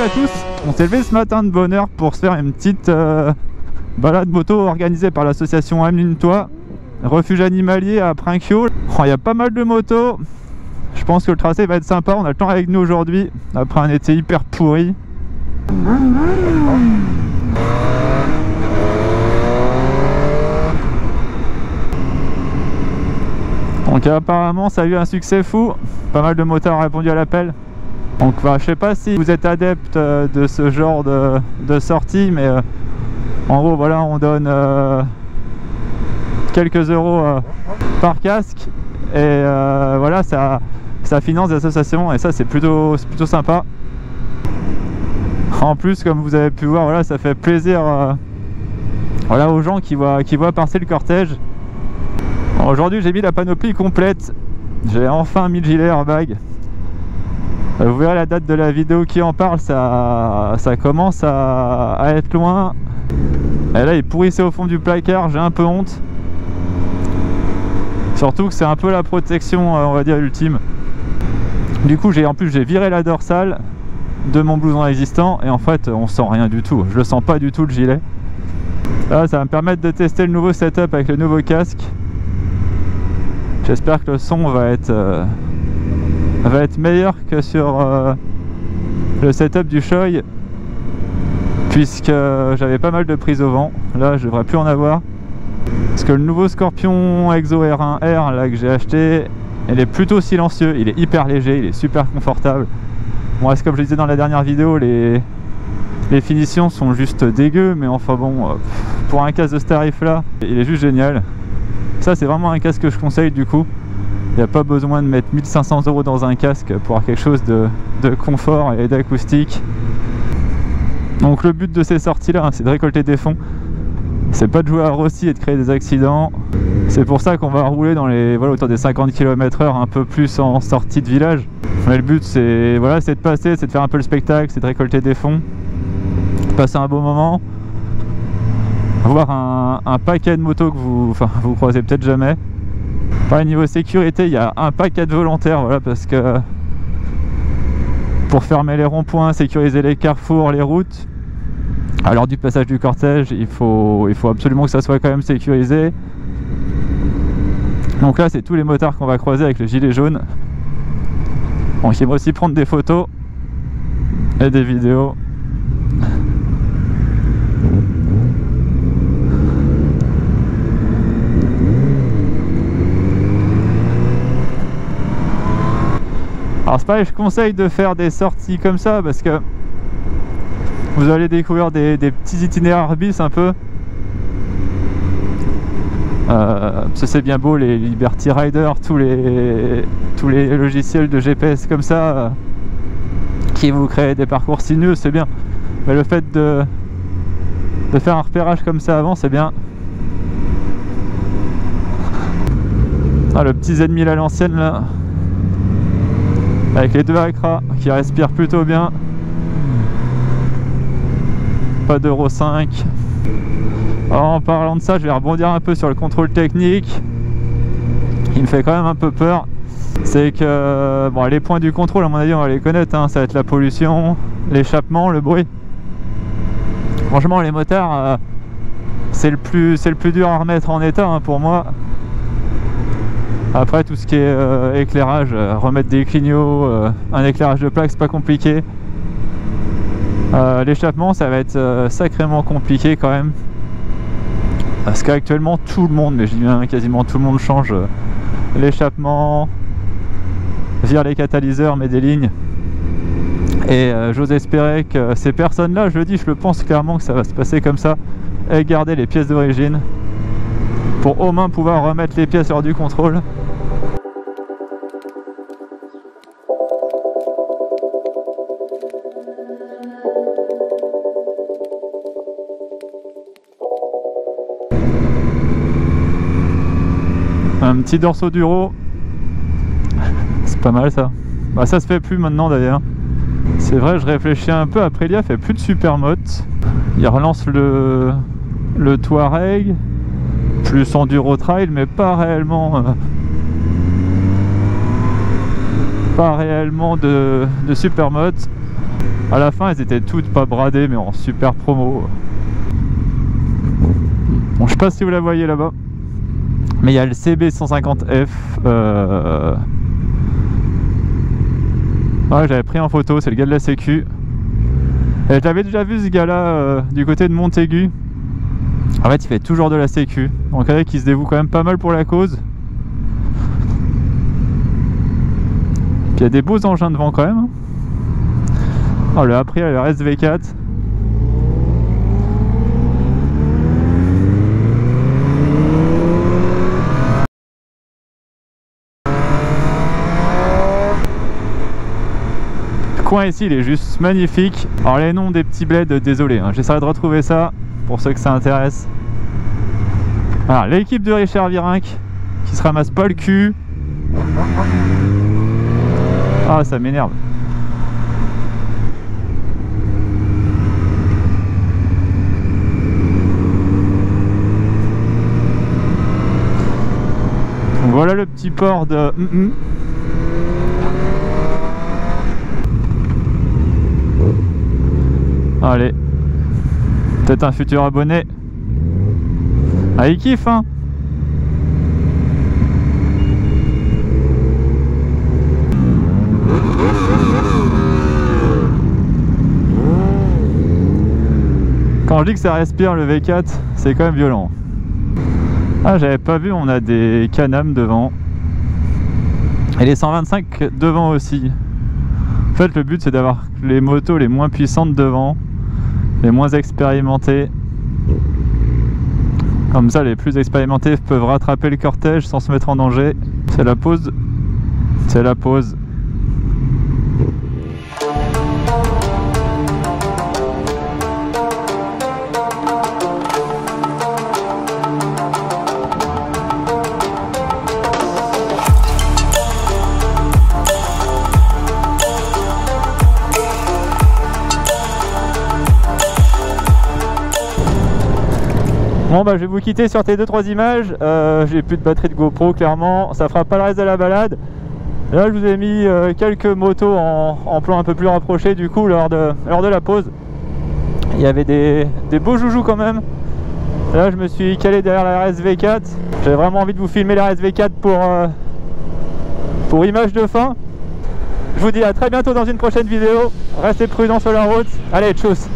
à tous. On s'est levé ce matin de bonne heure pour se faire une petite balade moto organisée par l'association Ameline-toi, refuge animalier à Prinquio. Il y a pas mal de motos. Je pense que le tracé va être sympa. On a le temps avec nous aujourd'hui après un été hyper pourri. Donc apparemment ça a eu un succès fou. Pas mal de motards ont répondu à l'appel. Donc je sais pas si vous êtes adepte de ce genre de sortie, mais en gros voilà, on donne quelques euros par casque et voilà, ça finance des associations et ça c'est plutôt sympa. En plus, comme vous avez pu voir, voilà, ça fait plaisir voilà, aux gens qui voient passer le cortège. Aujourd'hui j'ai mis la panoplie complète, j'ai enfin mis le gilet airbag. Vous verrez la date de la vidéo qui en parle, ça commence à être loin. Et là il pourrissait au fond du placard, j'ai un peu honte. Surtout que c'est un peu la protection, on va dire, ultime. Du coup en plus j'ai viré la dorsale de mon blouson existant et en fait on sent rien du tout, je le sens pas du tout le gilet. Là ça va me permettre de tester le nouveau setup avec le nouveau casque. J'espère que le son va être meilleur que sur le setup du Shoei, puisque j'avais pas mal de prises au vent. Là je devrais plus en avoir, parce que le nouveau Scorpion Exo R1R là que j'ai acheté, il est plutôt silencieux, il est hyper léger, il est super confortable. Bon, c'est comme je disais dans la dernière vidéo, les finitions sont juste dégueu, mais enfin bon, pour un casque de ce tarif là, il est juste génial. Ça c'est vraiment un casque que je conseille du coup. Il n'y a pas besoin de mettre 1500 € dans un casque pour avoir quelque chose de confort et d'acoustique. Donc le but de ces sorties là, c'est de récolter des fonds. C'est pas de jouer à Rossi et de créer des accidents. C'est pour ça qu'on va rouler dans les, voilà, autour des 50 km/h, un peu plus en sortie de village. Mais le but c'est, voilà, c'est de passer, c'est de faire un peu le spectacle, c'est de récolter des fonds, passer un beau moment, voir un paquet de motos que vous croisez peut-être jamais. Pareil, niveau sécurité, il y a un paquet de volontaires, voilà, parce que pour fermer les ronds-points, sécuriser les carrefours, les routes, à l'heure du passage du cortège, il faut absolument que ça soit quand même sécurisé. Donc là c'est tous les motards qu'on va croiser avec le gilet jaune. Donc ils vont aussi prendre des photos et des vidéos. Alors c'est pareil, je conseille de faire des sorties comme ça parce que vous allez découvrir des petits itinéraires bis un peu. C'est bien beau les Liberty Rider, tous les logiciels de GPS comme ça qui vous créent des parcours sinueux, c'est bien. Mais le fait de faire un repérage comme ça avant, c'est bien. Ah, le petit Z1000 à l'ancienne là, avec les deux Acra qui respirent plutôt bien. Pas d'Euro 5. Alors, en parlant de ça, je vais rebondir un peu sur le contrôle technique. Il me fait quand même un peu peur. C'est que bon, les points du contrôle, à mon avis, on va les connaître, hein. Ça va être la pollution, l'échappement, le bruit. Franchement, les motards, c'est le plus dur à remettre en état, hein, pour moi. Après, tout ce qui est éclairage, remettre des clignots, un éclairage de plaque, c'est pas compliqué. L'échappement, ça va être sacrément compliqué quand même. Parce qu'actuellement, tout le monde, mais je dis bien quasiment tout le monde, change l'échappement, vire les catalyseurs, met des lignes. Et j'ose espérer que ces personnes-là, je le dis, je le pense clairement que ça va se passer comme ça, et garder les pièces d'origine pour au moins pouvoir remettre les pièces lors du contrôle. Un petit Dorso Duro, c'est pas mal ça. Bah ça se fait plus maintenant d'ailleurs. C'est vrai, je réfléchis un peu, Aprilia fait plus de supermoto. Il relance le Touareg, plus enduro trail, mais pas réellement de supermoto. À la fin elles étaient toutes pas bradées mais en super promo. Bon, je sais pas si vous la voyez là-bas, mais il y a le CB150F. Ouais, j'avais pris en photo, c'est le gars de la sécu. Et j'avais déjà vu ce gars-là du côté de Montaigu. En fait, il fait toujours de la sécu. Donc, avec il se dévoue quand même pas mal pour la cause. Puis il y a des beaux engins devant quand même. Oh, le Aprilia, le SV4. Le coin ici, il est juste magnifique. Alors les noms des petits bleds, désolé, hein, j'essaierai de retrouver ça pour ceux que ça intéresse. Alors, l'équipe de Richard Virenque qui se ramasse pas le cul. Ah, ça m'énerve. Voilà le petit port de... Allez, peut-être un futur abonné. Ah, il kiffe, hein. Quand je dis que ça respire le V4, c'est quand même violent. Ah, j'avais pas vu, on a des Can-Am devant. Et les 125 devant aussi. En fait, le but c'est d'avoir les motos les moins puissantes devant, les moins expérimentées. Comme ça, les plus expérimentés peuvent rattraper le cortège sans se mettre en danger. C'est la pause. C'est la pause. Bon bah je vais vous quitter sur tes 2-3 images. J'ai plus de batterie de GoPro clairement, ça fera pas le reste de la balade. Là je vous ai mis quelques motos en plan un peu plus rapproché du coup lors de la pause. Il y avait des beaux joujoux quand même. Là je me suis calé derrière la RSV4. J'avais vraiment envie de vous filmer la RSV4 pour image de fin. Je vous dis à très bientôt dans une prochaine vidéo. Restez prudents sur la route. Allez, tchuss.